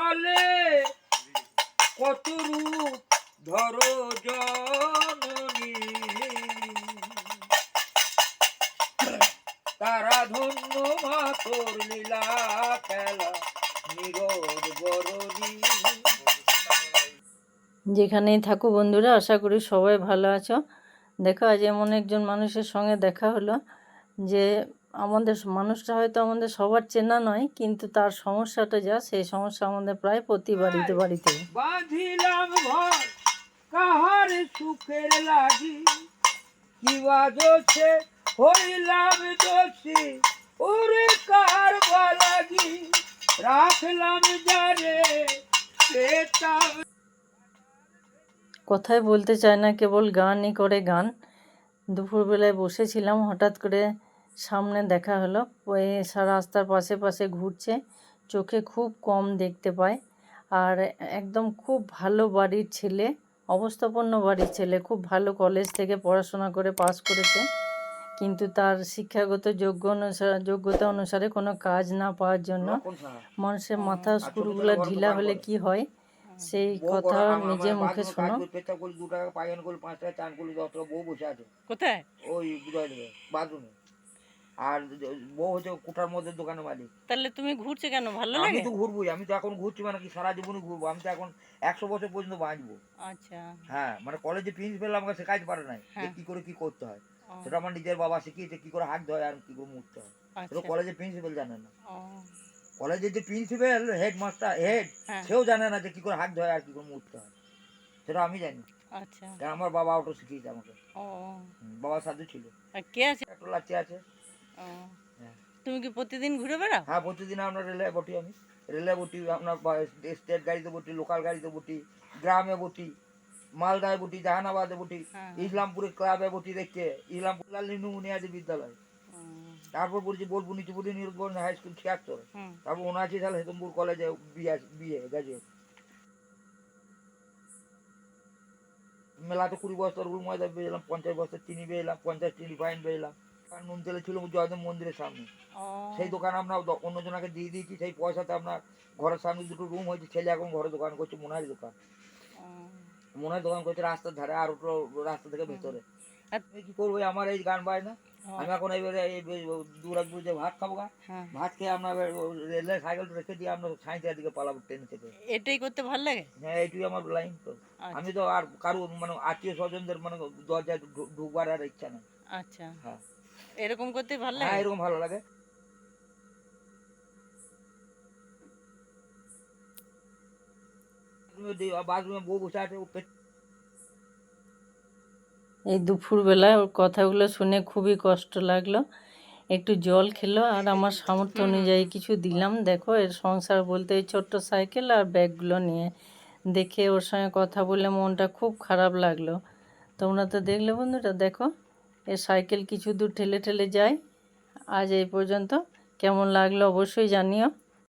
ছলে কত রূপ ধরো জননী, তারা ধন্য মা তোর লীলা খেলা নিরোধ বরণী। যেখানেই থাকো বন্ধুরা, আশা করি সবাই ভালো আছো। দেখো আজ এমন একজন মানুষের সঙ্গে দেখা হলো যে আমাদের মানুষটা হয়তো আমাদের সবার চেনা নয়, কিন্তু তার সমস্যাটা যা, সেই সমস্যা আমাদের প্রায় প্রতি বাড়িতে বাড়িতে। বাঁধিলাম ঘর কাহার সুখের লাগি, কি বাজছে হইলাম দোষী, ওরে কার লাগি রাখলাম জানে পেতাম। কথাই বলতে চায় না, কেবল গানই করে গান। দুপুরবেলায় বসেছিলাম, হঠাৎ করে সামনে দেখা হলো, ওই রাস্তার পাশে পাশে ঘুরছে, চোখে খুব কম দেখতে পায়। আর একদম খুব ভালো বাড়ির ছেলে, অবস্থাপন্ন বাড়ির ছেলে, খুব ভালো কলেজ থেকে পড়াশোনা করে পাস করেছে, কিন্তু তার শিক্ষাগত যোগ্যতা অনুসারে কোনো কাজ না পাওয়ার জন্য মানুষের মাথা স্ক্রুগুলো ঢিলা হলে কি হয়, সেই কথা নিজে মুখে শোনো। কোথায়? ওই বাথরুমে। আর বউ হচ্ছে কোঠার মধ্যে দোকানে মালিক। তাহলে তুমি ঘুরছো কেন? ভালো লাগে? আমি তো ঘুরবোই, আমি তো এখন ঘুরছি মানে কি সারা জীবনই ঘুরবো, আমি তো এখন 100 বছর পর্যন্ত বাঁচবো। আচ্ছা। হ্যাঁ, মানে কলেজে প্রিন্সিপাল আমাকে শেখাইতে পারে নাই যে কি করে কি করতে হয়, সেটা আমার নিজের বাবা শিখিয়েছে, কি করে হাত ধোয় আর কি করে মুছতে হয়, সেটা কলেজের প্রিন্সিপাল জানে না। কলেজের যে প্রিন্সিপাল হেডমাস্টার হেড, সেও জানে না যে কি করে হাত ধোয় আর কি করে মুছতে হয়, সেটা আমি জানি। আচ্ছা, কারণ আমার বাবা ওটা শিখিয়েছে আমাকে। বাবার সাথে ছিল। কে আছে? একটা লাচ্ছি আছে। তুমি কি প্রতিদিন ঘুরে বেড়াও? হ্যাঁ, প্রতিদিন আমরা রেলে বটি, আমি রেলে বটি, আপনার স্টেট গাড়িতে বটি, লোকাল গাড়িতে বটি, গ্রামে বটি, মালদায় বটি, জাহানাবাদে বটি, ইসলামপুরে ক্লাবে বটি, দেখছে ইসলামপুর নিউমোনিয়াদি বিদ্যালয়। তারপর বলছি বোলপুর নিচে বটি, নিরুদ্গঞ্জ হাই স্কুল 76, তারপর 79 সালে হেতমপুর কলেজে বিয়ে গেছে। মেলাতে 20 বস্তার রুল ময়দা বেজলাম, 50 বস্তার চিনি বেজলাম, 50 চিনি ফাইন বেজলাম। নুন তেলে ছিল জয়দেব মন্দিরের সামনে, সেই দোকান আমরা অন্যজনকে দিয়ে দিয়েছি, সেই পয়সাতে আপনার ঘরের সামনে দুটো রুম হয়েছে, ছেলে এখন ঘরে দোকান করছে, মনে দোকান, মনে দোকান করছে রাস্তার ধারে, আর ওটা রাস্তা থেকে ভেতরে। কি করবো, আমার এই গান বাজনা, আমি এখন এইবারে দুরাজপুর যে ভাত খাবো, ভাত খেয়ে আমরা রেলের সাইকেল রেখে দিয়ে আমরা সাঁইথিয়ার দিকে পালাবো ট্রেন থেকে। এটাই করতে ভালো লাগে? হ্যাঁ, এইটুই আমার লাইন। তো আমি তো আর কারো মানে আত্মীয় স্বজনদের মানে দরজায় ঢুকবার আর ইচ্ছা নেই। আচ্ছা, হ্যাঁ, এরকম করতে ভালো লাগে? হ্যাঁ, এরকম ভালো লাগে। বাথরুমে বউ বসে আছে, এই দুপুরবেলায় ওর কথাগুলো শুনে খুবই কষ্ট লাগলো। একটু জল খেলো আর আমার সামর্থ্য অনুযায়ী কিছু দিলাম। দেখো এর সংসার বলতে এই ছোট্ট সাইকেল আর ব্যাগগুলো নিয়ে, দেখে ওর সঙ্গে কথা বলে মনটা খুব খারাপ লাগলো। তোমরা তো দেখলে বন্ধুরা, দেখো এর সাইকেল কিছু দূর ঠেলে ঠেলে যায়। আজ এই পর্যন্ত, কেমন লাগলো অবশ্যই জানিও।